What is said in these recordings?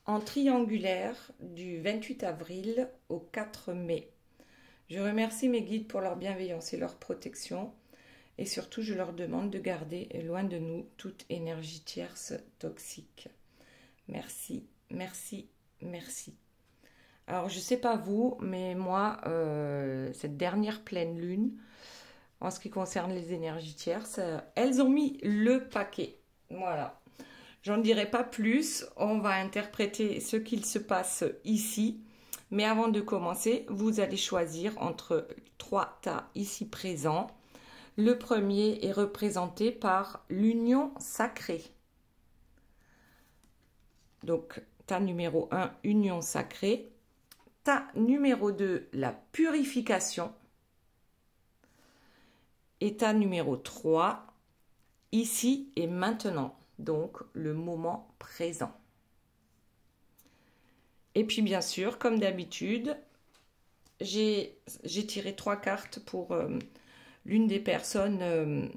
en triangulaire du 28 avril au 4 mai. Je remercie mes guides pour leur bienveillance et leur protection. Et surtout, je leur demande de garder loin de nous toute énergie tierce toxique. Merci, merci, merci. Alors, je ne sais pas vous, mais moi, cette dernière pleine lune, en ce qui concerne les énergies tierces, elles ont mis le paquet. Voilà. J'en dirai pas plus. On va interpréter ce qu'il se passe ici. Mais avant de commencer, vous allez choisir entre 3 tas ici présents. Le premier est représenté par l'union sacrée. Donc, tas numéro 1, union sacrée. Tas numéro 2, la purification. Et tas numéro 3, ici et maintenant. Donc, le moment présent. Et puis, bien sûr, comme d'habitude, j'ai tiré 3 cartes pour l'une des personnes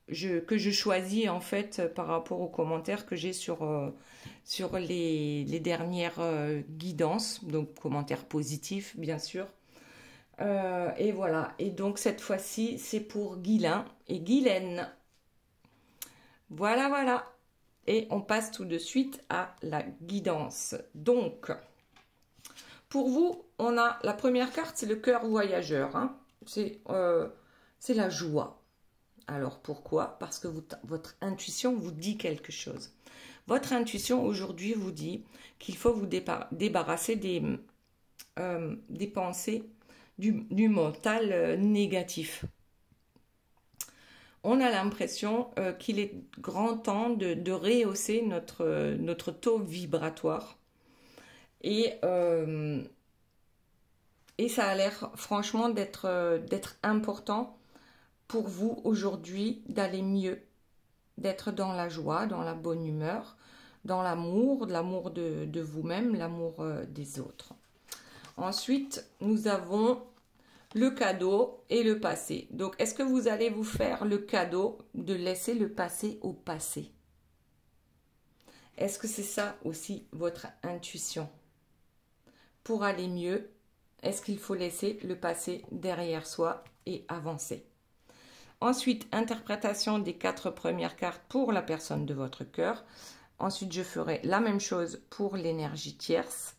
que je choisis, en fait, par rapport aux commentaires que j'ai sur les dernières guidances. Donc, commentaires positifs, bien sûr. Et voilà. Et donc, cette fois-ci, c'est pour Guylain et Guylaine. Voilà, voilà. Et on passe tout de suite à la guidance. Donc, pour vous, on a la première carte, c'est le cœur voyageur. Hein. C'est la joie. Alors, pourquoi? Parce que votre intuition vous dit quelque chose. Votre intuition, aujourd'hui, vous dit qu'il faut vous débarrasser des pensées, du mental négatif. On a l'impression qu'il est grand temps de rehausser notre taux vibratoire. Et ça a l'air franchement d'être important pour vous aujourd'hui d'aller mieux, d'être dans la joie, dans la bonne humeur, dans l'amour de vous-même, l'amour des autres. Ensuite, nous avons le cadeau et le passé. Donc, est-ce que vous allez vous faire le cadeau de laisser le passé au passé? Est-ce que c'est ça aussi votre intuition? Pour aller mieux, est-ce qu'il faut laisser le passé derrière soi et avancer? Ensuite, interprétation des 4 premières cartes pour la personne de votre cœur. Ensuite, je ferai la même chose pour l'énergie tierce.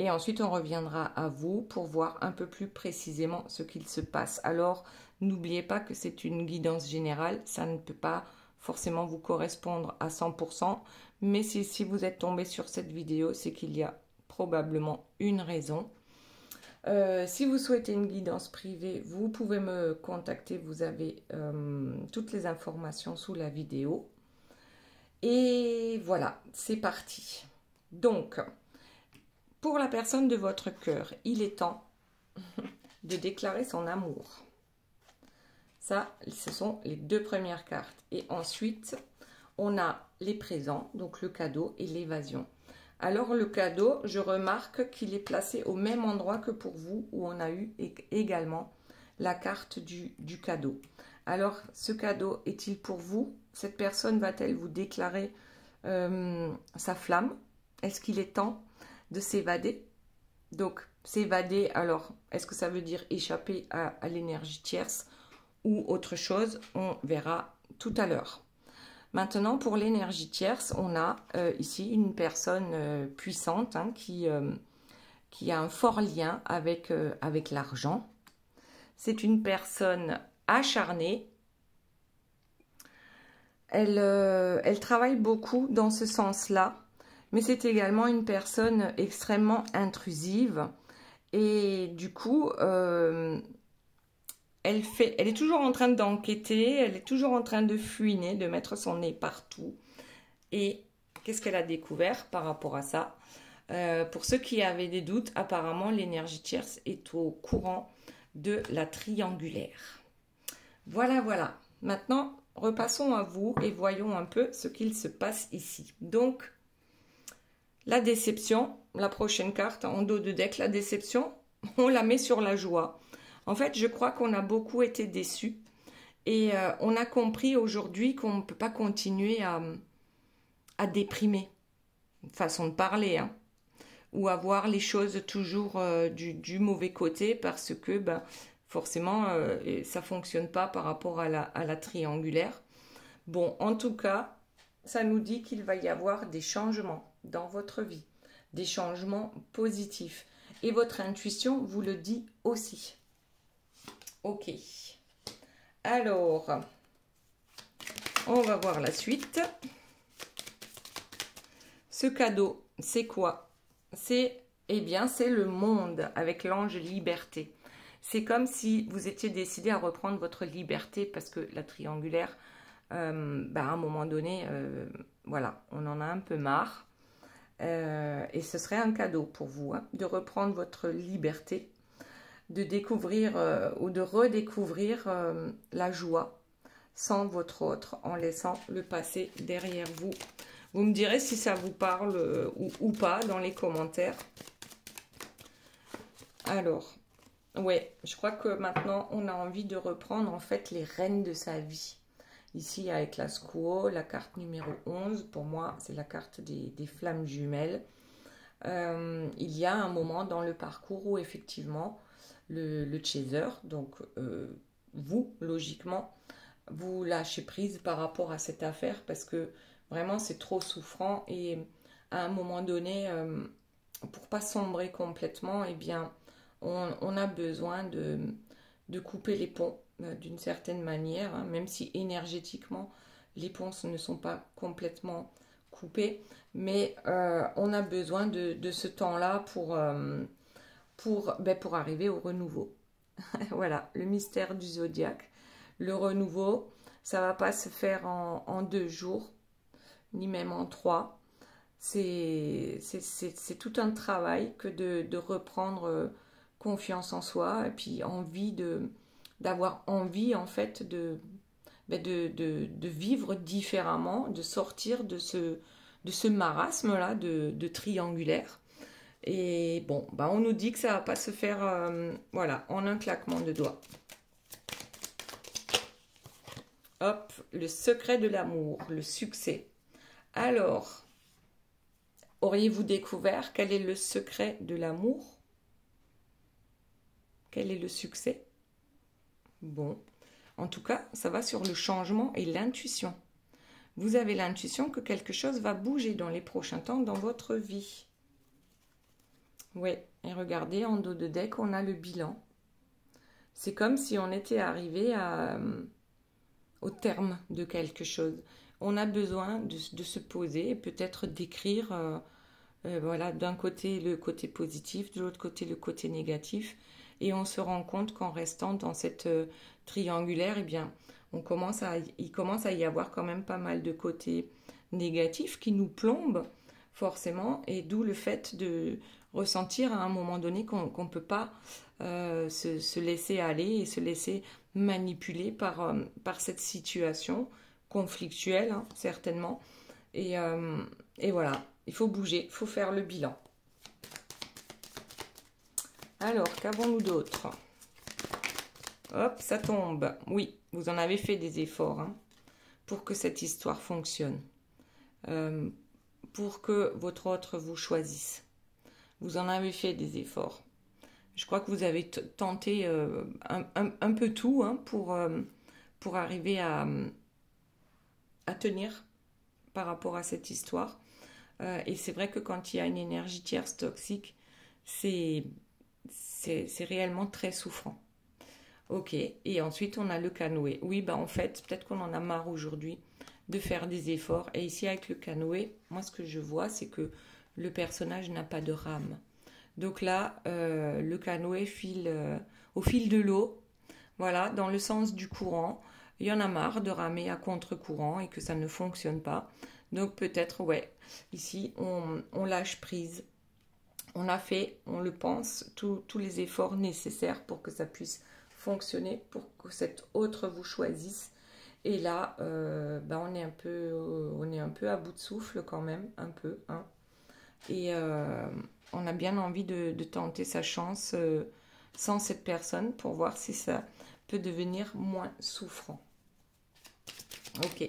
Et ensuite, on reviendra à vous pour voir un peu plus précisément ce qu'il se passe. Alors, n'oubliez pas que c'est une guidance générale. Ça ne peut pas forcément vous correspondre à 100%. Mais si vous êtes tombé sur cette vidéo, c'est qu'il y a probablement une raison. Si vous souhaitez une guidance privée, vous pouvez me contacter. Vous avez toutes les informations sous la vidéo. Et voilà, c'est parti. Donc, pour la personne de votre cœur, il est temps de déclarer son amour. Ça, ce sont les 2 premières cartes. Et ensuite, on a les présents, donc le cadeau et l'évasion. Alors, le cadeau, je remarque qu'il est placé au même endroit que pour vous, où on a eu également la carte du cadeau. Alors, ce cadeau est-il pour vous? Cette personne va-t-elle vous déclarer sa flamme? Est-ce qu'il est temps de s'évader? Donc, s'évader, alors, est-ce que ça veut dire échapper à l'énergie tierce ou autre chose? On verra tout à l'heure. Maintenant, pour l'énergie tierce, on a ici une personne puissante hein, qui a un fort lien avec l'argent. C'est une personne acharnée. Elle travaille beaucoup dans ce sens-là. Mais c'est également une personne extrêmement intrusive et du coup, elle est toujours en train d'enquêter, elle est toujours en train de fouiner, de mettre son nez partout. Et qu'est-ce qu'elle a découvert par rapport à ça? Pour ceux qui avaient des doutes, apparemment l'énergie tierce est au courant de la triangulaire. Voilà, voilà. Maintenant, repassons à vous et voyons un peu ce qu'il se passe ici. Donc, la déception, la prochaine carte en dos de deck, la déception, on la met sur la joie. En fait, je crois qu'on a beaucoup été déçus et on a compris aujourd'hui qu'on ne peut pas continuer à déprimer. façon de parler, hein, ou à voir les choses toujours du mauvais côté parce que ben, forcément ça fonctionne pas par rapport à la triangulaire. Bon, en tout cas, ça nous dit qu'il va y avoir des changements dans votre vie, des changements positifs. Et votre intuition vous le dit aussi. Ok. Alors, on va voir la suite. Ce cadeau, c'est quoi? C'est, eh bien, c'est le monde avec l'ange liberté. C'est comme si vous étiez décidé à reprendre votre liberté parce que la triangulaire, bah, à un moment donné, voilà, on en a un peu marre. Et ce serait un cadeau pour vous, hein, de reprendre votre liberté, de découvrir ou de redécouvrir la joie sans votre autre, en laissant le passé derrière vous. Vous me direz si ça vous parle ou pas dans les commentaires. Alors, ouais, je crois que maintenant on a envie de reprendre en fait les rênes de sa vie. Ici avec la Squaw, la carte numéro 11, pour moi c'est la carte des flammes jumelles. Il y a un moment dans le parcours où effectivement le chaser, donc vous, logiquement, vous lâchez prise par rapport à cette affaire parce que vraiment c'est trop souffrant et à un moment donné, pour pas sombrer complètement, eh bien on a besoin de couper les ponts d'une certaine manière, hein, même si énergétiquement les ponts ne sont pas complètement coupés, mais on a besoin de ce temps-là pour arriver au renouveau. Voilà, le mystère du zodiaque. Le renouveau, ça va pas se faire en 2 jours, ni même en 3. C'est tout un travail que de reprendre confiance en soi et puis d'avoir envie en fait de vivre différemment, de sortir de ce marasme-là de triangulaire. Et bon, bah on nous dit que ça va pas se faire voilà, en un claquement de doigts. Hop, le secret de l'amour, le succès. Alors, auriez-vous découvert quel est le secret de l'amour? Quel est le succès? Bon, en tout cas, ça va sur le changement et l'intuition. Vous avez l'intuition que quelque chose va bouger dans les prochains temps dans votre vie. Oui, et regardez, en dos de deck, on a le bilan. C'est comme si on était arrivé au terme de quelque chose. On a besoin de se poser et peut-être d'écrire, voilà, d'un côté le côté positif, de l'autre côté le côté négatif. Et on se rend compte qu'en restant dans cette triangulaire, eh bien, il commence à y avoir quand même pas mal de côtés négatifs qui nous plombent forcément. Et d'où le fait de ressentir à un moment donné qu'on ne peut pas se laisser aller et se laisser manipuler par cette situation conflictuelle, hein, certainement. Et voilà, il faut bouger, il faut faire le bilan. Alors, qu'avons-nous d'autre? Hop, ça tombe. Oui, vous en avez fait des efforts, hein, pour que cette histoire fonctionne. Pour que votre autre vous choisisse. Vous en avez fait des efforts. Je crois que vous avez tenté un peu tout, hein, pour arriver à tenir par rapport à cette histoire. Et c'est vrai que quand il y a une énergie tierce toxique, c'est réellement très souffrant. Ok, et ensuite on a le canoë. Oui, bah en fait, peut-être qu'on en a marre aujourd'hui de faire des efforts. Et ici avec le canoë, moi ce que je vois, c'est que le personnage n'a pas de rame. Donc là, le canoë file au fil de l'eau, voilà, dans le sens du courant. Il y en a marre de ramer à contre-courant et que ça ne fonctionne pas. Donc peut-être, ouais, ici on lâche prise. On a fait, on le pense, tous les efforts nécessaires pour que ça puisse fonctionner, pour que cet autre vous choisisse. Et là, ben on est un peu à bout de souffle quand même, un peu, hein. Et on a bien envie de tenter sa chance sans cette personne pour voir si ça peut devenir moins souffrant. Ok.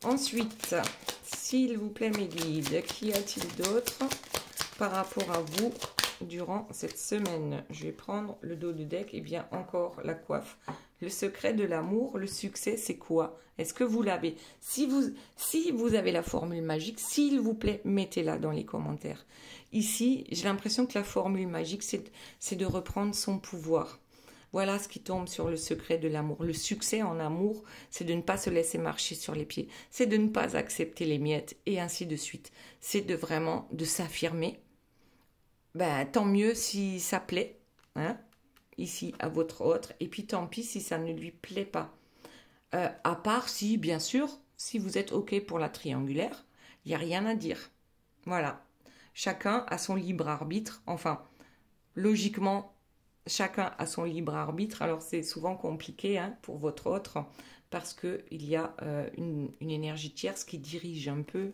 Ensuite, s'il vous plaît, mes guides, qu'y a-t-il d'autre par rapport à vous durant cette semaine? Je vais prendre le dos de deck. Et bien, encore la coiffe. Le secret de l'amour, le succès, c'est quoi? Est-ce que vous l'avez? Si vous avez la formule magique, s'il vous plaît, mettez-la dans les commentaires. Ici, j'ai l'impression que la formule magique, c'est de reprendre son pouvoir. Voilà ce qui tombe sur le secret de l'amour. Le succès en amour, c'est de ne pas se laisser marcher sur les pieds. C'est de ne pas accepter les miettes et ainsi de suite. C'est de vraiment de s'affirmer. Ben, tant mieux si ça plaît, hein, ici à votre autre. Et puis tant pis si ça ne lui plaît pas. À part si, bien sûr, si vous êtes OK pour la triangulaire, il n'y a rien à dire. Voilà. Chacun a son libre arbitre. Enfin, logiquement, chacun a son libre arbitre. Alors, c'est souvent compliqué hein, pour votre autre parce qu'il y a une énergie tierce qui dirige un peu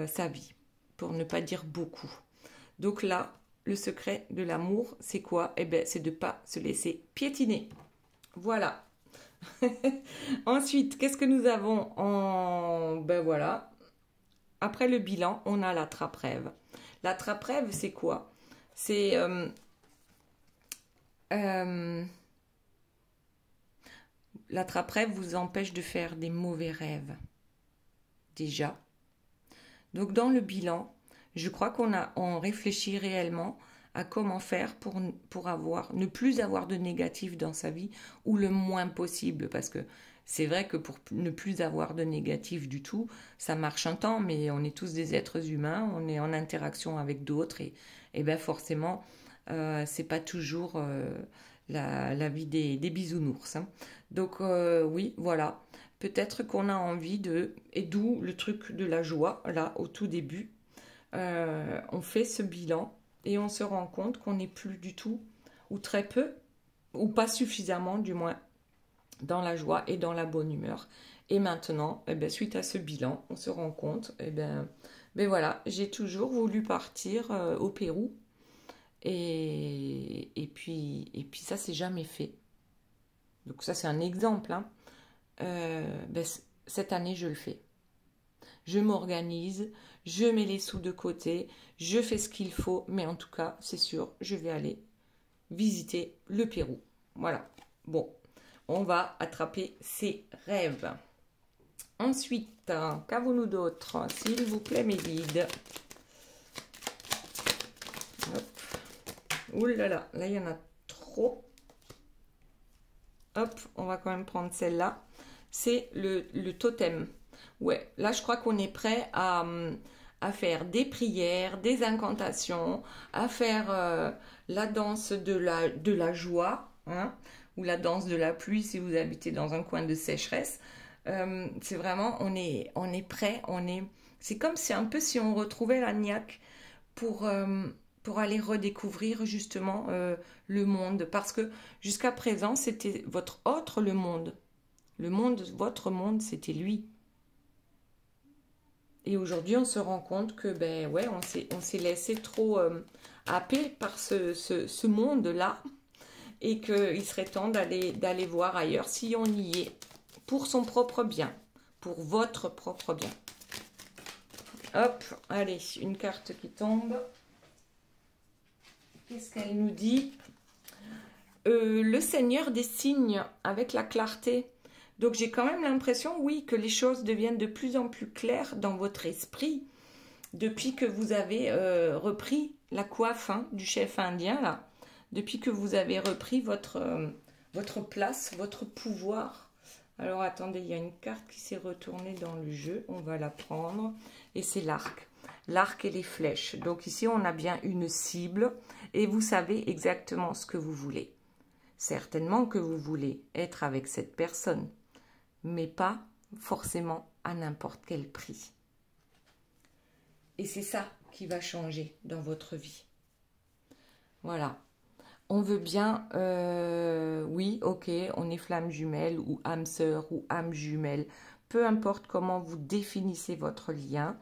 sa vie, pour ne pas dire beaucoup. Donc là, le secret de l'amour, c'est quoi? Eh bien, c'est de ne pas se laisser piétiner. Voilà. Ensuite, qu'est-ce que nous avons en... Ben voilà. Après le bilan, on a la trappe-rêve. La trappe-rêve, c'est quoi? C'est... la trappe-rêve vous empêche de faire des mauvais rêves. Déjà. Donc, dans le bilan, je crois on réfléchit réellement à comment faire pour ne plus avoir de négatif dans sa vie ou le moins possible. Parce que c'est vrai que pour ne plus avoir de négatif du tout, ça marche un temps, mais on est tous des êtres humains, on est en interaction avec d'autres et ben forcément, c'est pas toujours la vie des bisounours. Hein. Donc oui, voilà. Peut-être qu'on a envie et d'où le truc de la joie, là, au tout début. On fait ce bilan et on se rend compte qu'on n'est plus du tout, ou très peu, ou pas suffisamment du moins, dans la joie et dans la bonne humeur. Et maintenant, eh ben, suite à ce bilan, on se rend compte, ben voilà, j'ai toujours voulu partir au Pérou et puis ça s'est jamais fait. Donc ça c'est un exemple. Hein. Cette année je le fais. Je m'organise, je mets les sous de côté, je fais ce qu'il faut, mais en tout cas, c'est sûr, je vais aller visiter le Pérou. Voilà. Bon, on va attraper ses rêves. Ensuite, qu'avons-nous d'autre? S'il vous plaît, mes guides. Hop. Ouh là là, là, il y en a trop. Hop, on va quand même prendre celle-là. C'est le totem. Ouais, là, je crois qu'on est prêt à faire des prières, des incantations, à faire la danse de la joie, hein, ou la danse de la pluie si vous habitez dans un coin de sécheresse. C'est vraiment, on est prêt, c'est comme si un peu si on retrouvait la niaque pour aller redécouvrir justement le monde. Parce que jusqu'à présent, c'était votre autre le monde. Le monde, votre monde, c'était lui. Et aujourd'hui, on se rend compte que, ben ouais, on s'est laissé trop happer par ce monde-là et qu'il serait temps d'aller voir ailleurs si on y est pour son propre bien, pour votre propre bien. Hop, allez, une carte qui tombe. Qu'est-ce qu'elle nous dit? Le Seigneur des signes avec la clarté. Donc j'ai quand même l'impression, oui, que les choses deviennent de plus en plus claires dans votre esprit depuis que vous avez repris la coiffe hein, du chef indien, là. Depuis que vous avez repris votre place, votre pouvoir. Alors attendez, il y a une carte qui s'est retournée dans le jeu, on va la prendre. Et c'est l'arc. L'arc et les flèches. Donc ici, on a bien une cible et vous savez exactement ce que vous voulez. Certainement que vous voulez être avec cette personne, mais pas forcément à n'importe quel prix. Et c'est ça qui va changer dans votre vie. Voilà. On veut bien, oui, ok, on est flamme jumelle ou âme sœur ou âme jumelle. Peu importe comment vous définissez votre lien.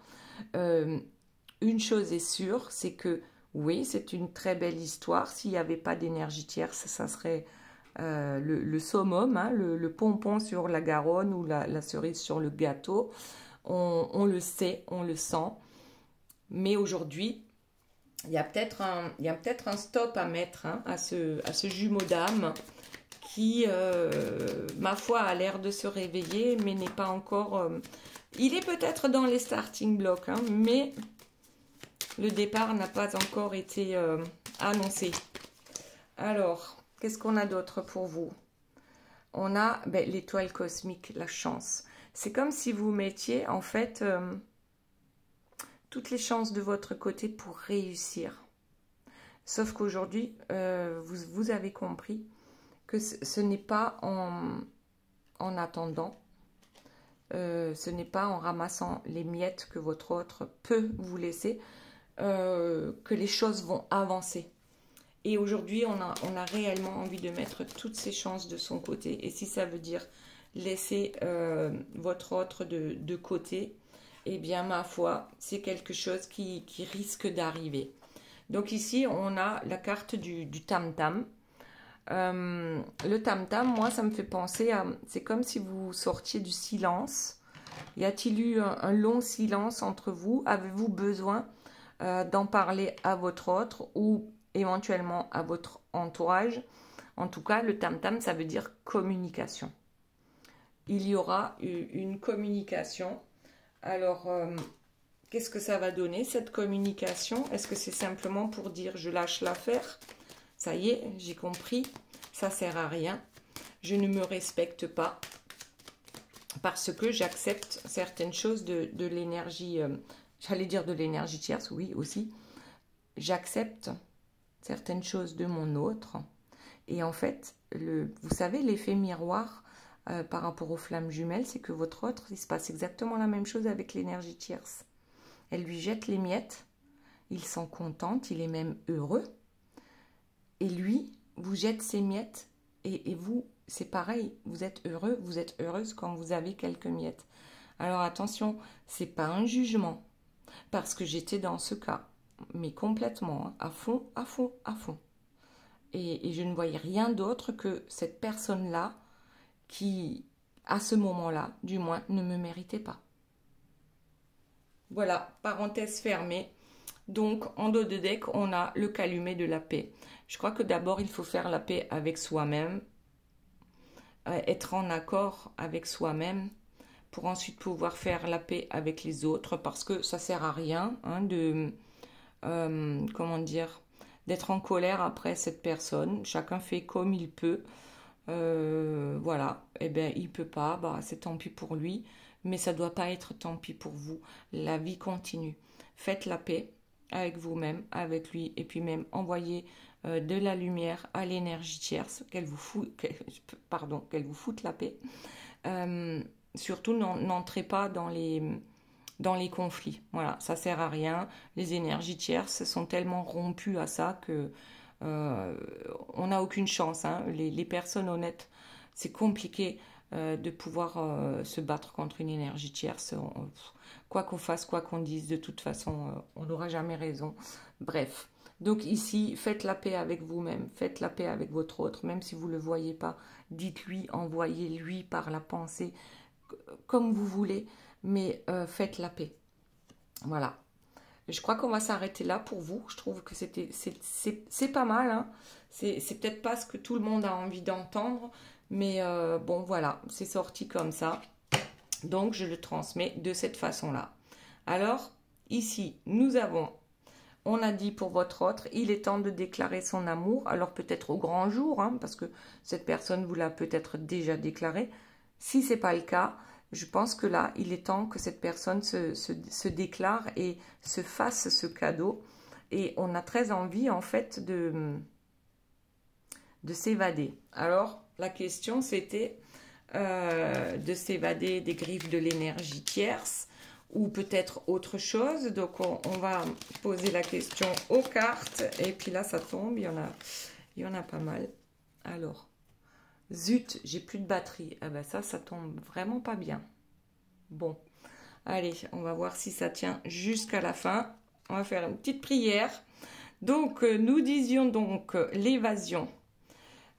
Une chose est sûre, c'est que oui, c'est une très belle histoire. S'il n'y avait pas d'énergie tierce, ça serait le summum, hein, le pompon sur la Garonne ou la cerise sur le gâteau. on le sait, on le sent. Mais aujourd'hui, il y a peut-être un stop à mettre hein, à ce jumeau d'âme qui, ma foi, a l'air de se réveiller, mais n'est pas encore... il est peut-être dans les starting blocks, hein, mais le départ n'a pas encore été annoncé. Alors, qu'est-ce qu'on a d'autre pour vous? On a l'étoile cosmique, la chance. C'est comme si vous mettiez, en fait, toutes les chances de votre côté pour réussir. Sauf qu'aujourd'hui, vous avez compris que ce n'est pas en attendant, ce n'est pas en ramassant les miettes que votre autre peut vous laisser, que les choses vont avancer. Et aujourd'hui, on a réellement envie de mettre toutes ses chances de son côté. Et si ça veut dire laisser votre autre de côté, eh bien, ma foi, c'est quelque chose qui risque d'arriver. Donc ici, on a la carte du tam-tam. Le tam-tam, moi, ça me fait penser à... C'est comme si vous sortiez du silence. Y a-t-il eu un long silence entre vous? Avez-vous besoin d'en parler à votre autre ou éventuellement à votre entourage? En tout cas, le tam-tam, ça veut dire communication. Il y aura une communication. Alors, qu'est-ce que ça va donner, cette communication? Est-ce que c'est simplement pour dire « je lâche l'affaire » ? Ça y est, j'ai compris, ça sert à rien. Je ne me respecte pas parce que j'accepte certaines choses de l'énergie, j'allais dire de l'énergie tierce, oui aussi. J'accepte certaines choses de mon autre. Et en fait, vous savez, l'effet miroir par rapport aux flammes jumelles, c'est que votre autre, il se passe exactement la même chose avec l'énergie tierce. Elle lui jette les miettes, il s'en contente, il est même heureux. Et lui vous jette ses miettes et vous, c'est pareil, vous êtes heureux, vous êtes heureuse quand vous avez quelques miettes. Alors attention, c'est pas un jugement, parce que j'étais dans ce cas, mais complètement, hein, à fond, à fond, à fond. Et je ne voyais rien d'autre que cette personne-là qui, à ce moment-là, du moins, ne me méritait pas. Voilà, parenthèse fermée. Donc, en dos de deck, on a le calumet de la paix. Je crois que d'abord, il faut faire la paix avec soi-même, être en accord avec soi-même, pour ensuite pouvoir faire la paix avec les autres, parce que ça sert à rien hein, comment dire, d'être en colère après cette personne. Chacun fait comme il peut. Voilà, eh bien, il peut pas, bah, c'est tant pis pour lui, mais ça doit pas être tant pis pour vous. La vie continue. Faites la paix avec vous-même, avec lui, et puis même envoyez de la lumière à l'énergie tierce, qu'elle vous foute la paix. Surtout, n'entrez pas dans les conflits. Voilà, ça sert à rien. Les énergies tierces sont tellement rompues à ça que on n'a aucune chance. Hein. Les personnes honnêtes, c'est compliqué de pouvoir se battre contre une énergie tierce. Quoi qu'on fasse, quoi qu'on dise, de toute façon, on n'aura jamais raison. Bref. Donc ici, faites la paix avec vous-même, faites la paix avec votre autre, même si vous ne le voyez pas. Dites-lui, envoyez-lui par la pensée, comme vous voulez, mais faites la paix. Voilà. Je crois qu'on va s'arrêter là pour vous. Je trouve que c'est pas mal. Hein. C'est peut-être pas ce que tout le monde a envie d'entendre, mais bon, voilà, c'est sorti comme ça. Donc, je le transmets de cette façon-là. Alors, ici, on a dit pour votre autre, il est temps de déclarer son amour. Alors, peut-être au grand jour, hein, parce que cette personne vous l'a peut-être déjà déclaré. Si ce n'est pas le cas, je pense que là, il est temps que cette personne se déclare et se fasse ce cadeau. Et on a très envie, en fait, de s'évader. Alors, la question, c'était de s'évader des griffes de l'énergie tierce ou peut-être autre chose. Donc, on va poser la question aux cartes. Et puis là, ça tombe. Il y en a pas mal. Alors, zut, j'ai plus de batterie. Ah ben ça tombe vraiment pas bien. Bon, allez, on va voir si ça tient jusqu'à la fin. On va faire une petite prière. Donc, nous disions donc l'évasion.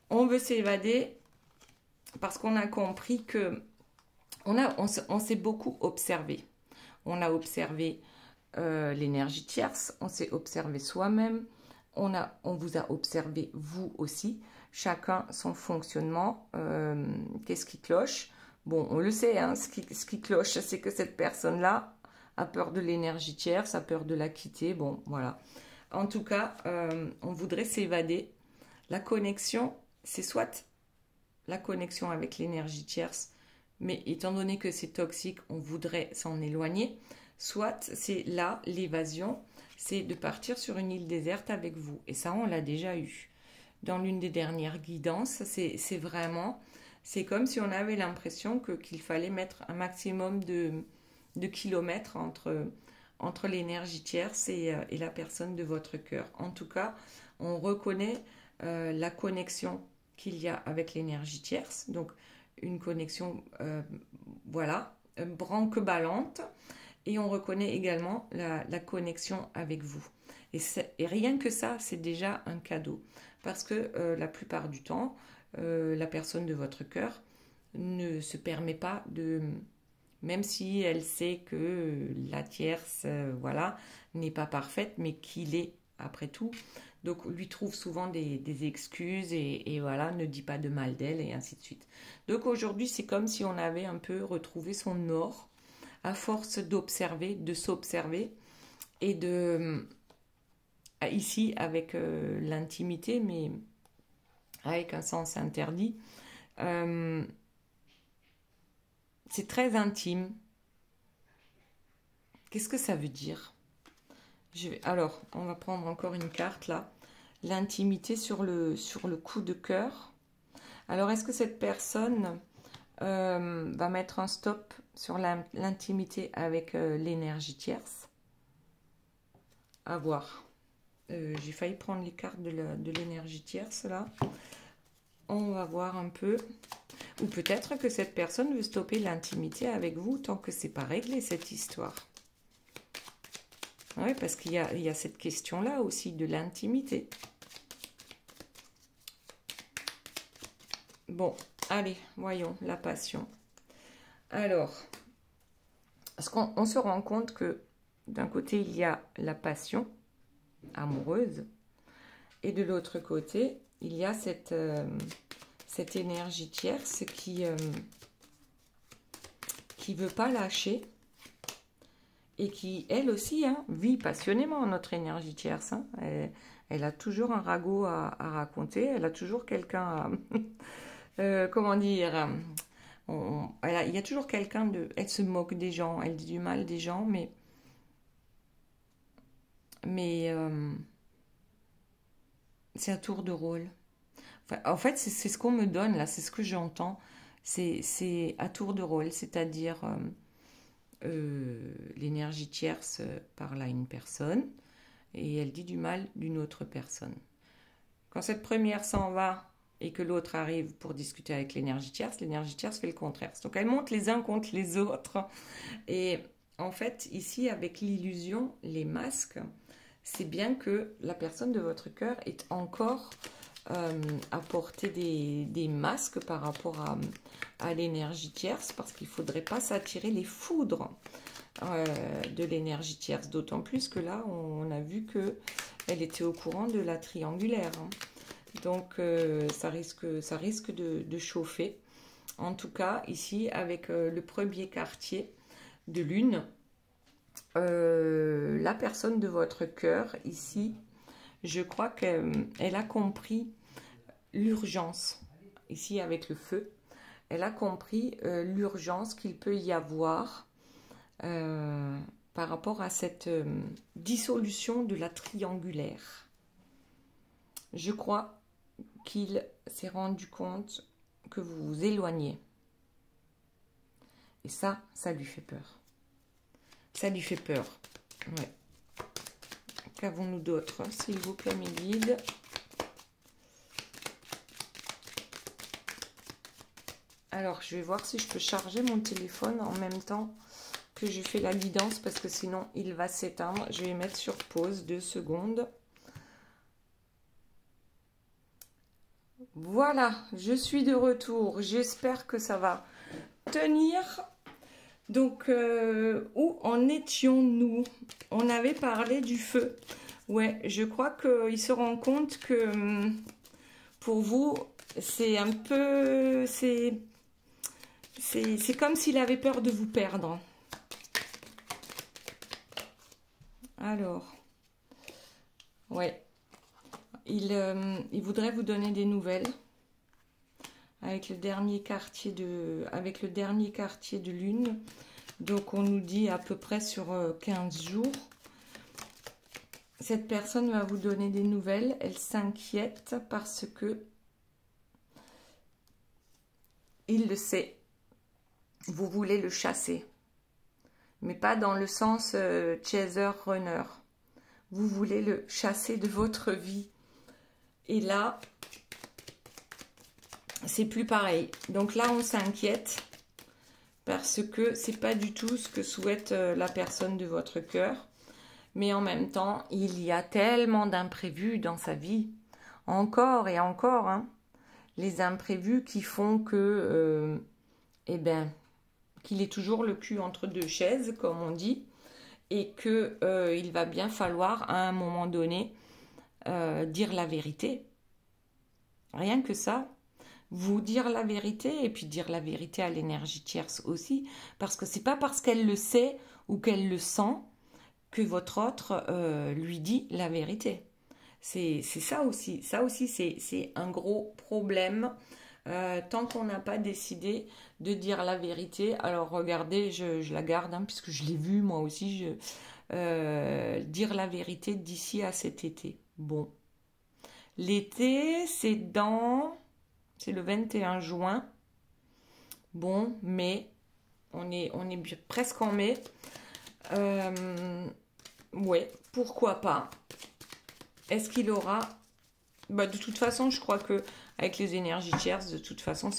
On veut s'évader parce qu'on a compris que on s'est beaucoup observé. On a observé l'énergie tierce, on s'est observé soi-même, on vous a observé vous aussi, chacun son fonctionnement. Qu'est-ce qui cloche? Bon, on le sait, hein, ce qui cloche, c'est que cette personne-là a peur de l'énergie tierce, a peur de la quitter. Bon, voilà. En tout cas, on voudrait s'évader. La connexion, c'est soit la connexion avec l'énergie tierce, mais étant donné que c'est toxique, on voudrait s'en éloigner. Soit c'est là, l'évasion, c'est de partir sur une île déserte avec vous. Et ça, on l'a déjà eu. Dans l'une des dernières guidances, c'est vraiment, c'est comme si on avait l'impression qu'il fallait mettre un maximum de kilomètres entre l'énergie tierce et la personne de votre cœur. En tout cas, on reconnaît la connexion qu'il y a avec l'énergie tierce. Donc, une connexion, voilà, branque-ballante. Et on reconnaît également la connexion avec vous. Et rien que ça, c'est déjà un cadeau. Parce que la plupart du temps, la personne de votre cœur ne se permet pas de... Même si elle sait que la tierce, voilà, n'est pas parfaite, mais qu'il est, après tout. Donc, lui trouve souvent des excuses et voilà, ne dit pas de mal d'elle et ainsi de suite. Donc, aujourd'hui, c'est comme si on avait un peu retrouvé son or à force d'observer, de s'observer et de, ici avec l'intimité, mais avec un sens interdit, c'est très intime. Qu'est-ce que ça veut dire? Alors, on va prendre encore une carte là. L'intimité sur le coup de cœur. Alors, est-ce que cette personne va mettre un stop sur l'intimité avec l'énergie tierce? À voir. J'ai failli prendre les cartes de l'énergie tierce là. On va voir un peu. Ou peut-être que cette personne veut stopper l'intimité avec vous tant que c'est pas réglé cette histoire. Oui, parce qu'il y a cette question-là aussi de l'intimité. Bon, allez, voyons la passion. Alors, parce qu'on se rend compte que d'un côté, il y a la passion amoureuse et de l'autre côté, il y a cette énergie tierce qui veut pas lâcher et qui, elle aussi, hein, vit passionnément notre énergie tierce. Hein. Elle a toujours un ragot à raconter, elle a toujours quelqu'un à... comment dire, il y a toujours quelqu'un de... Elle se moque des gens, elle dit du mal des gens, mais c'est à tour de rôle. Enfin, en fait, c'est ce qu'on me donne là, c'est ce que j'entends. C'est à tour de rôle, c'est-à-dire l'énergie tierce parle à une personne et elle dit du mal d'une autre personne. Quand cette première s'en va et que l'autre arrive pour discuter avec l'énergie tierce fait le contraire. Donc elles montent les uns contre les autres. Et en fait, ici, avec l'illusion, les masques, c'est bien que la personne de votre cœur est encore à porter des masques par rapport à l'énergie tierce, parce qu'il ne faudrait pas s'attirer les foudres de l'énergie tierce. D'autant plus que là, on a vu qu'elle était au courant de la triangulaire. Hein. Donc, ça risque de chauffer. En tout cas, ici, avec le premier quartier de lune, la personne de votre cœur, ici, je crois qu'elle a compris l'urgence. Ici, avec le feu, elle a compris l'urgence qu'il peut y avoir par rapport à cette dissolution de la triangulaire. Je crois qu'il s'est rendu compte que vous vous éloignez. Et ça lui fait peur. Ça lui fait peur. Ouais. Qu'avons-nous d'autre, s'il vous plaît, mes guides? Alors, je vais voir si je peux charger mon téléphone en même temps que je fais la guidance, parce que sinon, il va s'éteindre. Je vais mettre sur pause 2 secondes. Voilà, je suis de retour. J'espère que ça va tenir. Donc, où en étions-nous? On avait parlé du feu. Ouais, je crois qu'il se rend compte que pour vous, c'est un peu... C'est comme s'il avait peur de vous perdre. Alors, ouais. Il voudrait vous donner des nouvelles. Avec le dernier quartier de lune. Donc on nous dit à peu près sur 15 jours. Cette personne va vous donner des nouvelles. Elle s'inquiète parce que il le sait. Vous voulez le chasser. Mais pas dans le sens chaser-runner. Vous voulez le chasser de votre vie. Et là, c'est plus pareil. Donc là, on s'inquiète parce que c'est pas du tout ce que souhaite la personne de votre cœur. Mais en même temps, il y a tellement d'imprévus dans sa vie. Encore et encore, hein. Les imprévus qui font que, eh ben, qu'il est toujours le cul entre deux chaises, comme on dit, et que il va bien falloir, à un moment donné, dire la vérité. Rien que ça. Vous dire la vérité et puis dire la vérité à l'énergie tierce aussi, parce que c'est pas parce qu'elle le sait ou qu'elle le sent que votre autre lui dit la vérité. C'est ça aussi. Ça aussi, c'est un gros problème. Tant qu'on n'a pas décidé de dire la vérité. Alors regardez, je la garde, hein, puisque je l'ai vu moi aussi. Dire la vérité d'ici à cet été. Bon. L'été, c'est le 21 juin. Bon, mai. On est presque en mai. Ouais, pourquoi pas. Est-ce qu'il aura... Bah, de toute façon, je crois que avec les énergies tierces, de toute façon,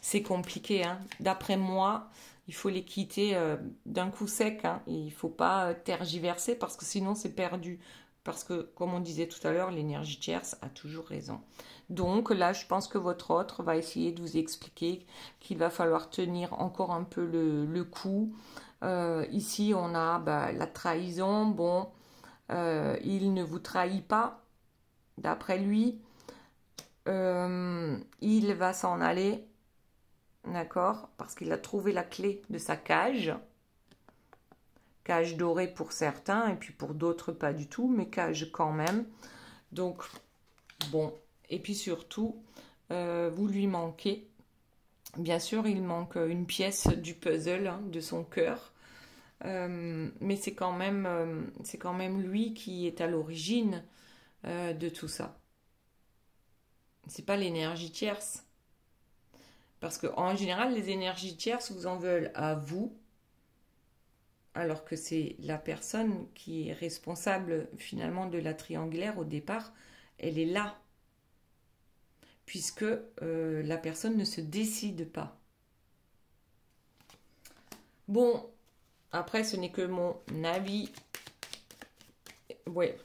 c'est compliqué. Hein. D'après moi, il faut les quitter d'un coup sec. Hein, et il ne faut pas tergiverser parce que sinon, c'est perdu. Parce que, comme on disait tout à l'heure, l'énergie tierce a toujours raison. Donc là, je pense que votre autre va essayer de vous expliquer qu'il va falloir tenir encore un peu le coup. Ici, on a la trahison. Bon, il ne vous trahit pas, d'après lui. Il va s'en aller, d'accord, parce qu'il a trouvé la clé de sa cage. Cage dorée pour certains, et puis pour d'autres pas du tout, mais cage quand même. Donc, bon, et puis surtout, vous lui manquez. Bien sûr, il manque une pièce du puzzle, hein, de son cœur. Mais c'est quand même lui qui est à l'origine de tout ça. C'est pas l'énergie tierce. Parce qu'en général, les énergies tierces vous en veulent à vous, alors que c'est la personne qui est responsable finalement de la triangulaire au départ, elle est là. Puisque la personne ne se décide pas. Bon, après ce n'est que mon avis. Ouais,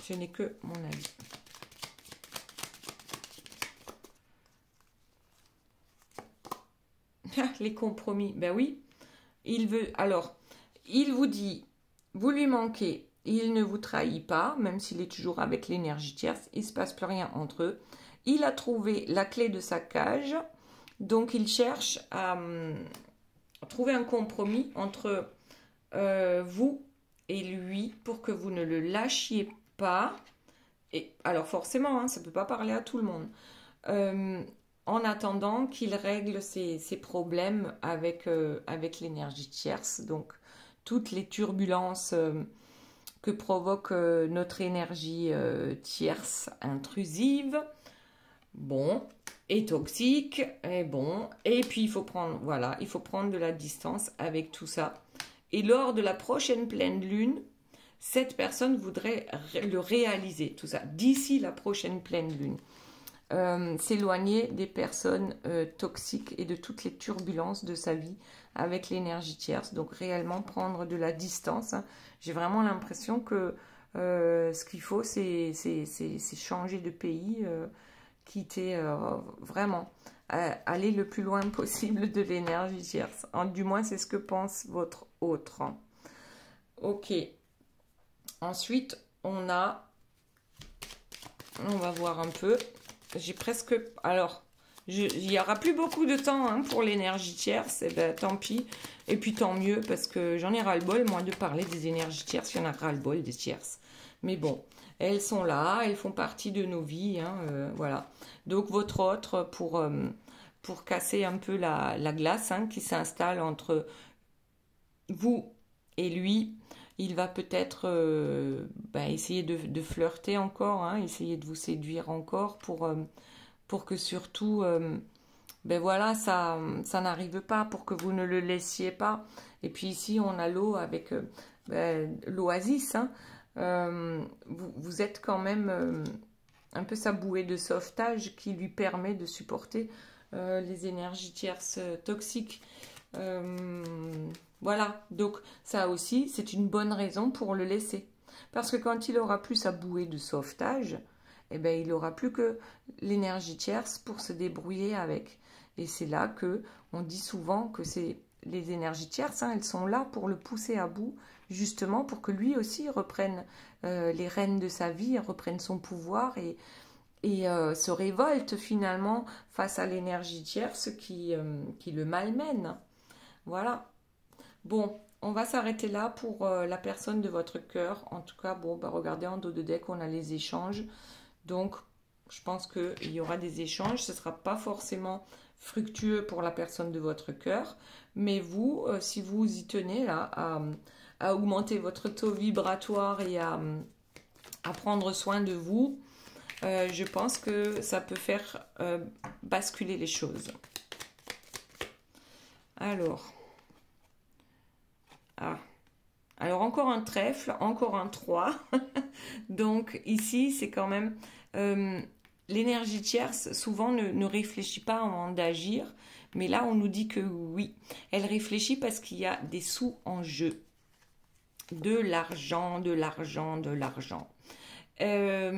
ce n'est que mon avis. Les compromis, ben oui. Il veut, alors, il vous dit, vous lui manquez, il ne vous trahit pas, même s'il est toujours avec l'énergie tierce, il ne se passe plus rien entre eux. Il a trouvé la clé de sa cage, donc il cherche à trouver un compromis entre vous et lui pour que vous ne le lâchiez pas. Et alors forcément, hein, ça ne peut pas parler à tout le monde. En attendant qu'il règle ses problèmes avec l'énergie tierce, donc toutes les turbulences que provoque notre énergie tierce intrusive, bon, et toxique, et bon, et puis il faut prendre de la distance avec tout ça. Et lors de la prochaine pleine lune, cette personne voudrait le réaliser, tout ça, d'ici la prochaine pleine lune. S'éloigner des personnes toxiques et de toutes les turbulences de sa vie avec l'énergie tierce. Donc réellement prendre de la distance. Hein. J'ai vraiment l'impression que ce qu'il faut, c'est changer de pays, quitter vraiment. aller le plus loin possible de l'énergie tierce. Du moins, c'est ce que pense votre autre. Ok. Ensuite, on va voir un peu. J'ai presque... Alors, il n'y aura plus beaucoup de temps hein, pour l'énergie tierce. Et ben, tant pis. Et puis, tant mieux, parce que j'en ai ras-le-bol, moi, de parler des énergies tierces. Il y en a ras-le-bol des tierces. Mais bon, elles sont là. Elles font partie de nos vies. Hein, voilà. Donc, votre autre, pour casser un peu la glace hein, qui s'installe entre vous et lui, il va peut-être essayer de flirter encore, hein, essayer de vous séduire encore pour que surtout, voilà, ça n'arrive pas, pour que vous ne le laissiez pas. Et puis ici, on a l'eau avec l'oasis. Hein. Vous êtes quand même un peu sa bouée de sauvetage qui lui permet de supporter les énergies tierces toxiques. Voilà, donc ça aussi, c'est une bonne raison pour le laisser. Parce que quand il aura plus sa bouée de sauvetage, eh ben, il n'aura plus que l'énergie tierce pour se débrouiller avec. Et c'est là que on dit souvent que c'est les énergies tierces, hein, elles sont là pour le pousser à bout, justement pour que lui aussi reprenne les rênes de sa vie, reprenne son pouvoir et se révolte finalement face à l'énergie tierce qui le malmène. Voilà. Bon, on va s'arrêter là pour la personne de votre cœur. En tout cas, bon, regardez en dos de deck, on a les échanges. Donc, je pense qu'il y aura des échanges. Ce ne sera pas forcément fructueux pour la personne de votre cœur. Mais vous, si vous y tenez là, à augmenter votre taux vibratoire et à prendre soin de vous, je pense que ça peut faire basculer les choses. Alors... Alors, encore un trèfle, encore un 3. Donc, ici, c'est quand même... l'énergie tierce, souvent, ne réfléchit pas au moment d'agir. Mais là, on nous dit que oui. Elle réfléchit parce qu'il y a des sous en jeu. De l'argent, de l'argent, de l'argent. Ah,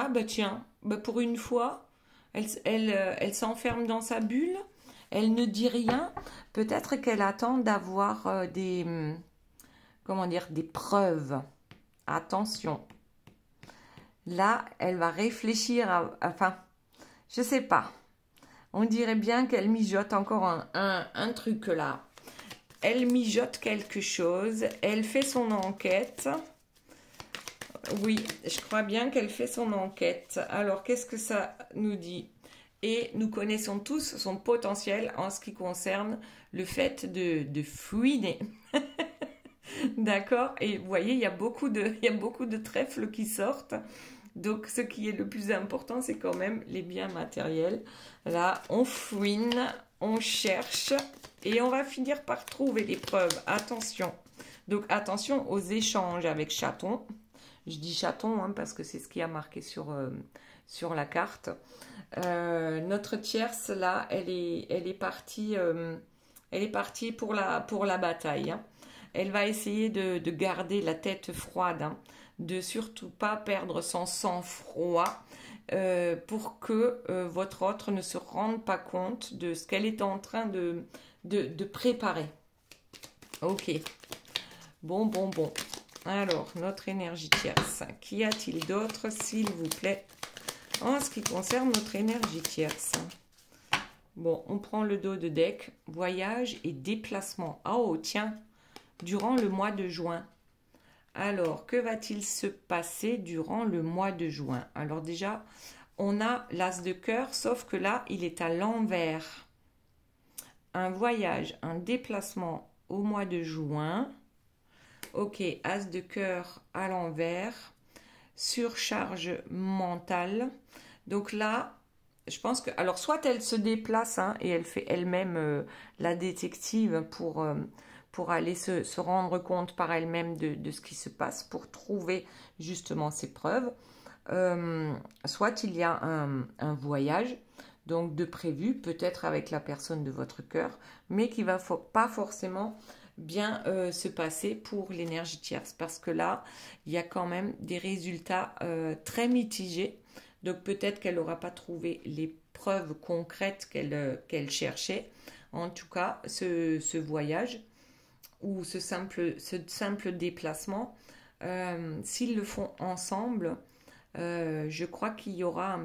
bah tiens, pour une fois, elle s'enferme dans sa bulle. Elle ne dit rien. Peut-être qu'elle attend d'avoir des preuves. Attention. Là, elle va réfléchir enfin, je sais pas. On dirait bien qu'elle mijote encore un truc là. Elle mijote quelque chose. Elle fait son enquête. Oui, je crois bien qu'elle fait son enquête. Alors, qu'est-ce que ça nous dit ? Et nous connaissons tous son potentiel en ce qui concerne le fait de fouiner. D'accord? Et vous voyez, il y a beaucoup de trèfles qui sortent. Donc, ce qui est le plus important, c'est quand même les biens matériels. Là, on fouine, on cherche et on va finir par trouver des preuves. Attention. Donc, attention aux échanges avec chaton. Je dis chaton hein, parce que c'est ce qui a marqué sur la carte. Notre tierce là, elle est partie pour la bataille. Hein. Elle va essayer de garder la tête froide, hein, de surtout pas perdre son sang-froid pour que votre autre ne se rende pas compte de ce qu'elle est en train de préparer. Ok. Bon. Alors, notre énergie tierce. Qu'y a-t-il d'autre, s'il vous plaît, en ce qui concerne notre énergie tierce? Bon, on prend le dos de deck. Voyage et déplacement. Oh, tiens, durant le mois de juin. Alors, que va-t-il se passer durant le mois de juin? Alors déjà, on a l'as de cœur, sauf que là, il est à l'envers. Un voyage, un déplacement au mois de juin. Ok, as de cœur à l'envers, surcharge mentale. Donc là, je pense que... Alors, soit elle se déplace hein, et elle fait elle-même la détective pour aller se rendre compte par elle-même de ce qui se passe, pour trouver justement ses preuves. Soit il y a un voyage, donc de prévu, peut-être avec la personne de votre cœur, mais qui ne va pas forcément... bien se passer pour l'énergie tierce, parce que là il y a quand même des résultats très mitigés Donc peut-être qu'elle n'aura pas trouvé les preuves concrètes qu'elle cherchait. En tout cas, ce voyage ou ce simple déplacement, s'ils le font ensemble, je crois qu'il y aura,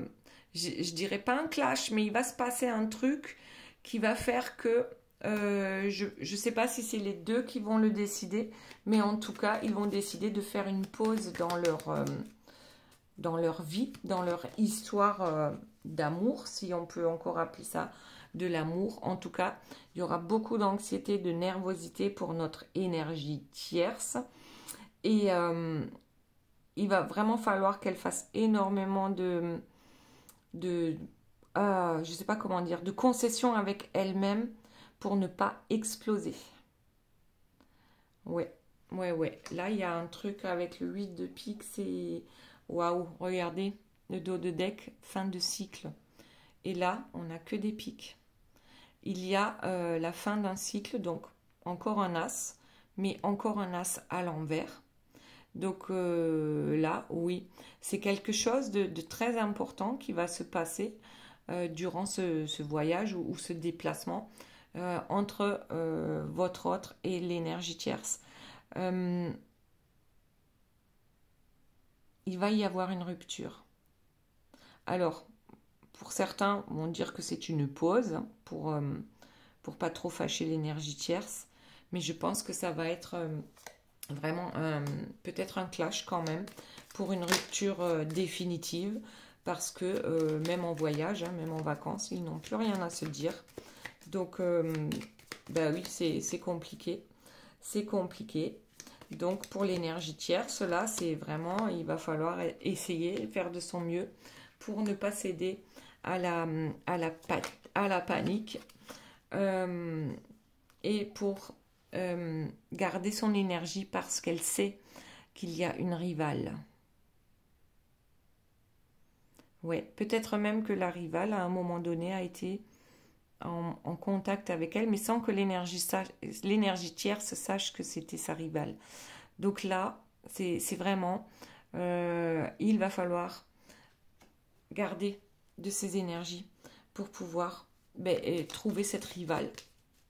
je dirais pas un clash, mais il va se passer un truc qui va faire que, je ne sais pas si c'est les deux qui vont le décider, mais en tout cas, ils vont décider de faire une pause dans leur vie, dans leur histoire d'amour, si on peut encore appeler ça de l'amour. En tout cas, il y aura beaucoup d'anxiété, de nervosité pour notre énergie tierce. Et il va vraiment falloir qu'elle fasse énormément je sais pas comment dire, de concessions avec elle-même pour ne pas exploser. Ouais, ouais. Là, il y a un truc avec le 8 de pique, c'est... Waouh, regardez, le dos de deck, fin de cycle. Et là, on n'a que des piques. Il y a la fin d'un cycle, donc encore un as, mais encore un as à l'envers. Donc là, oui, c'est quelque chose de très important qui va se passer durant ce voyage ou ce déplacement entre votre autre et l'énergie tierce. Il va y avoir une rupture. Alors, pour certains vont dire que c'est une pause pour pas trop fâcher l'énergie tierce, mais je pense que ça va être vraiment peut-être un clash quand même pour une rupture définitive, parce que même en voyage, hein, même en vacances, ils n'ont plus rien à se dire. Donc, bah oui, c'est compliqué. C'est compliqué. Donc, pour l'énergie tierce, là, c'est vraiment, il va falloir essayer, faire de son mieux pour ne pas céder à la panique et pour garder son énergie parce qu'elle sait qu'il y a une rivale. Ouais, peut-être même que la rivale, à un moment donné, a été en contact avec elle, mais sans que l'énergie tierce sache que c'était sa rivale. Donc là, c'est vraiment, il va falloir garder de ses énergies pour pouvoir trouver cette rivale,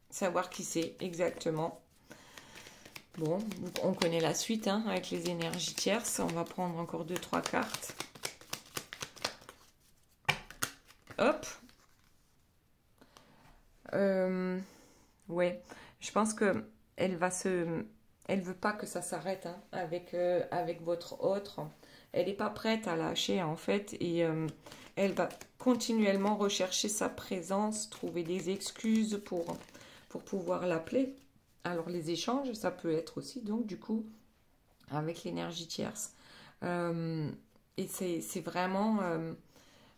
savoir qui c'est exactement. Bon, on connaît la suite hein, avec les énergies tierces. On va prendre encore 2-3 cartes. Hop. Ouais, je pense que elle veut pas que ça s'arrête hein, avec votre autre. Elle n'est pas prête à lâcher en fait et elle va continuellement rechercher sa présence, trouver des excuses pour pouvoir l'appeler. Alors les échanges, ça peut être aussi donc du coup avec l'énergie tierce. Et c'est vraiment...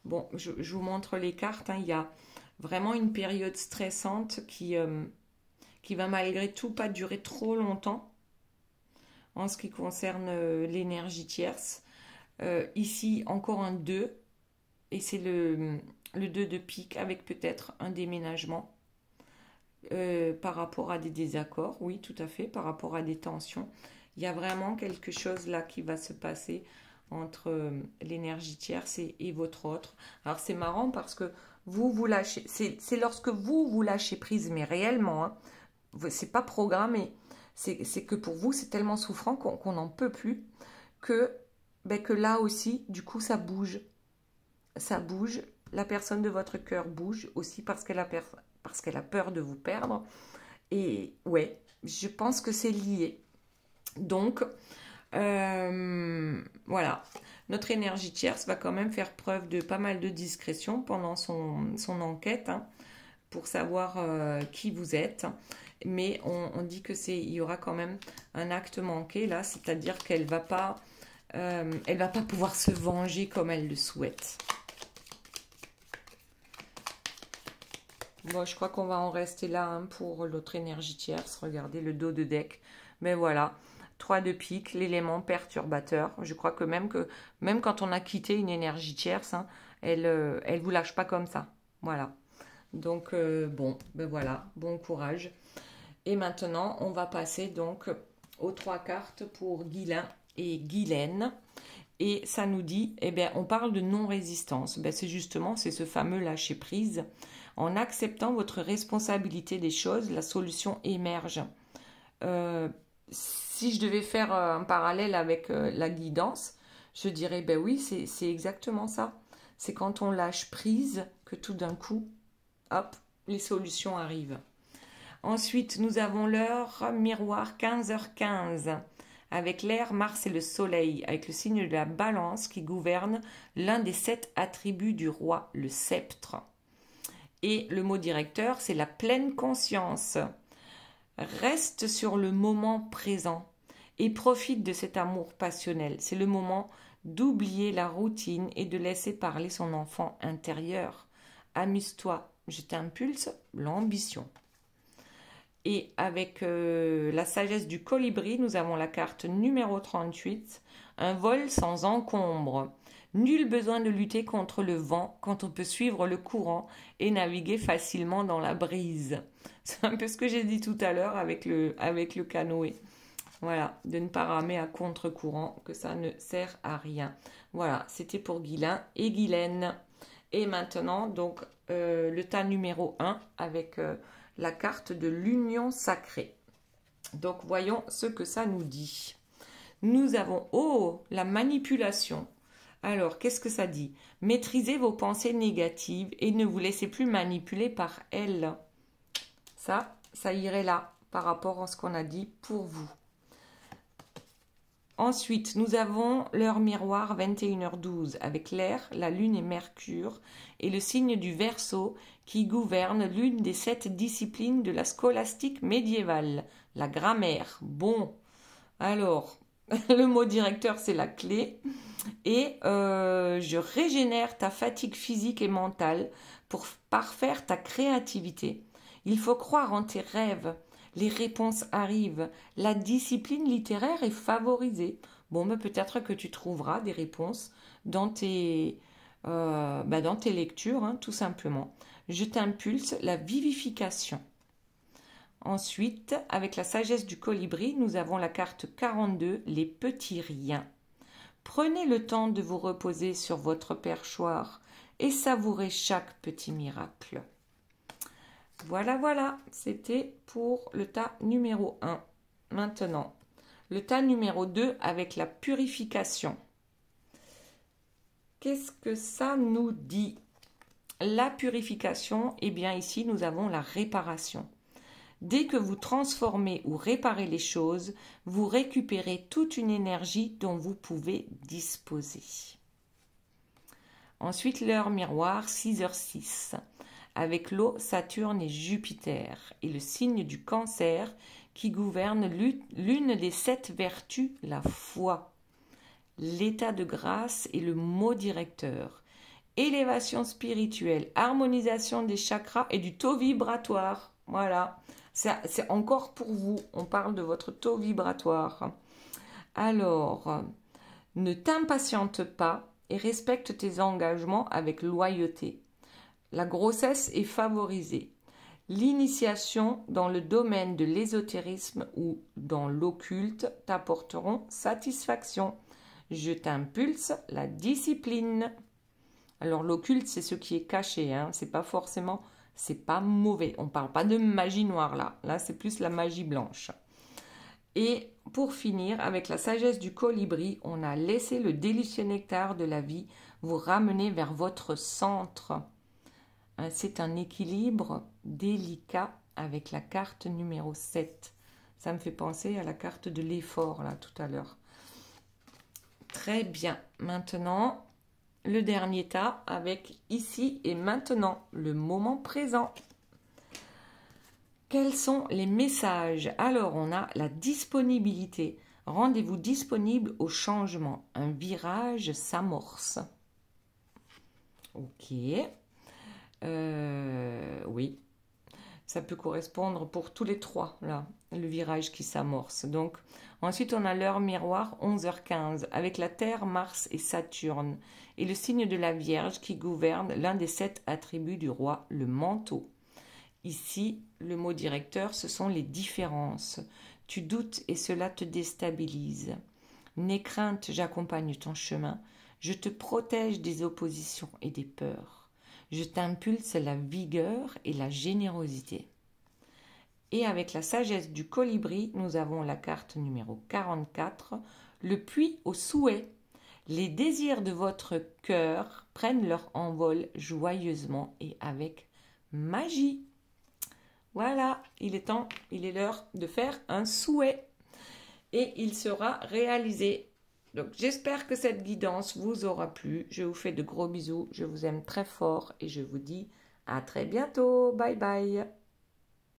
bon, je vous montre les cartes. Hein, il y a vraiment une période stressante qui va malgré tout pas durer trop longtemps en ce qui concerne l'énergie tierce. Ici, encore un 2. Et c'est le 2 de pique avec peut-être un déménagement. Par rapport à des désaccords, oui, tout à fait, par rapport à des tensions. Il y a vraiment quelque chose là qui va se passer entre l'énergie tierce et votre autre. Alors c'est marrant parce que vous lâchez, c'est lorsque vous lâchez prise, mais réellement, hein, c'est pas programmé. C'est que pour vous, c'est tellement souffrant qu'on n'en peut plus que là aussi, du coup, ça bouge. Ça bouge. La personne de votre cœur bouge aussi parce qu'elle a peur de vous perdre. Et ouais, je pense que c'est lié. Donc, voilà. Notre énergie tierce va quand même faire preuve de pas mal de discrétion pendant son enquête hein, pour savoir qui vous êtes. Mais on dit que il y aura quand même un acte manqué là, c'est-à-dire qu'elle va pas pouvoir se venger comme elle le souhaite. Bon, je crois qu'on va en rester là hein, pour l'autre énergie tierce. Regardez le dos de deck. Mais voilà, 3 de pique, l'élément perturbateur. Je crois que même quand on a quitté une énergie tierce, hein, elle vous lâche pas comme ça. Voilà. Donc, bon, voilà, bon courage. Et maintenant, on va passer donc aux 3 cartes pour Guylain et Guylaine. Et ça nous dit, eh bien, on parle de non-résistance. Ben, c'est ce fameux lâcher-prise. En acceptant votre responsabilité des choses, la solution émerge. Si je devais faire un parallèle avec la guidance, je dirais, ben oui, c'est exactement ça. C'est quand on lâche prise que tout d'un coup, hop, les solutions arrivent. Ensuite, nous avons l'heure miroir 15h15 avec l'air, Mars et le Soleil, avec le signe de la Balance qui gouverne l'un des 7 attributs du roi, le sceptre. Et le mot directeur, c'est la pleine conscience. Reste sur le moment présent et profite de cet amour passionnel. C'est le moment d'oublier la routine et de laisser parler son enfant intérieur. Amuse-toi, je t'impulse l'ambition. Et avec la sagesse du colibri, nous avons la carte numéro 38, un vol sans encombre. Nul besoin de lutter contre le vent quand on peut suivre le courant et naviguer facilement dans la brise. C'est un peu ce que j'ai dit tout à l'heure avec le canoë. Voilà, de ne pas ramer à contre-courant, que ça ne sert à rien. Voilà, c'était pour Guylain et Guylaine. Et maintenant, donc, le tas numéro 1 avec la carte de l'union sacrée. Donc, voyons ce que ça nous dit. Nous avons, la manipulation. Alors, qu'est-ce que ça dit? Maîtrisez vos pensées négatives et ne vous laissez plus manipuler par elles. Ça irait là, par rapport à ce qu'on a dit pour vous. Ensuite, nous avons l'heure miroir 21h12 avec l'air, la lune et Mercure et le signe du Verseau qui gouverne l'une des 7 disciplines de la scolastique médiévale, la grammaire. Bon, alors, le mot directeur, c'est la clé. Et je régénère ta fatigue physique et mentale pour parfaire ta créativité. Il faut croire en tes rêves. Les réponses arrivent. La discipline littéraire est favorisée. Bon, mais peut-être que tu trouveras des réponses dans tes lectures, hein, tout simplement. Je t'impulse la vivification. Ensuite, avec la sagesse du colibri, nous avons la carte 42, les petits riens. Prenez le temps de vous reposer sur votre perchoir et savourez chaque petit miracle. Voilà, c'était pour le tas numéro 1. Maintenant, le tas numéro 2 avec la purification. Qu'est-ce que ça nous dit? La purification, eh bien ici nous avons la réparation. Dès que vous transformez ou réparez les choses, vous récupérez toute une énergie dont vous pouvez disposer. Ensuite, l'heure miroir, 6h06, avec l'eau, Saturne et Jupiter, et le signe du Cancer qui gouverne l'une des 7 vertus, la foi. L'état de grâce est le mot directeur. Élévation spirituelle, harmonisation des chakras et du taux vibratoire. Voilà. C'est encore pour vous. On parle de votre taux vibratoire. Alors, ne t'impatiente pas et respecte tes engagements avec loyauté. La grossesse est favorisée. L'initiation dans le domaine de l'ésotérisme ou dans l'occulte t'apporteront satisfaction. Je t'impulse la discipline. Alors, l'occulte, c'est ce qui est caché, hein. C'est pas forcément... C'est pas mauvais. On ne parle pas de magie noire là. Là, c'est plus la magie blanche. Et pour finir, avec la sagesse du colibri, on a laissé le délicieux nectar de la vie vous ramener vers votre centre. C'est un équilibre délicat avec la carte numéro 7. Ça me fait penser à la carte de l'effort là tout à l'heure. Très bien. Maintenant... le dernier tas avec ici et maintenant, le moment présent. Quels sont les messages? Alors, on a la disponibilité. Rendez-vous disponible au changement. Un virage s'amorce. Ok. Oui. Ça peut correspondre pour tous les trois, là, le virage qui s'amorce. Donc, ensuite, on a l'heure miroir, 11h15, avec la Terre, Mars et Saturne, et le signe de la Vierge qui gouverne l'un des 7 attributs du roi, le manteau. Ici, le mot directeur, ce sont les différences. Tu doutes et cela te déstabilise. N'aie crainte, j'accompagne ton chemin. Je te protège des oppositions et des peurs. Je t'impulse la vigueur et la générosité. Et avec la sagesse du colibri, nous avons la carte numéro 44, le puits au souhait. Les désirs de votre cœur prennent leur envol joyeusement et avec magie. Voilà, il est l'heure de faire un souhait. Et il sera réalisé. Donc j'espère que cette guidance vous aura plu. Je vous fais de gros bisous, je vous aime très fort et je vous dis à très bientôt. Bye bye.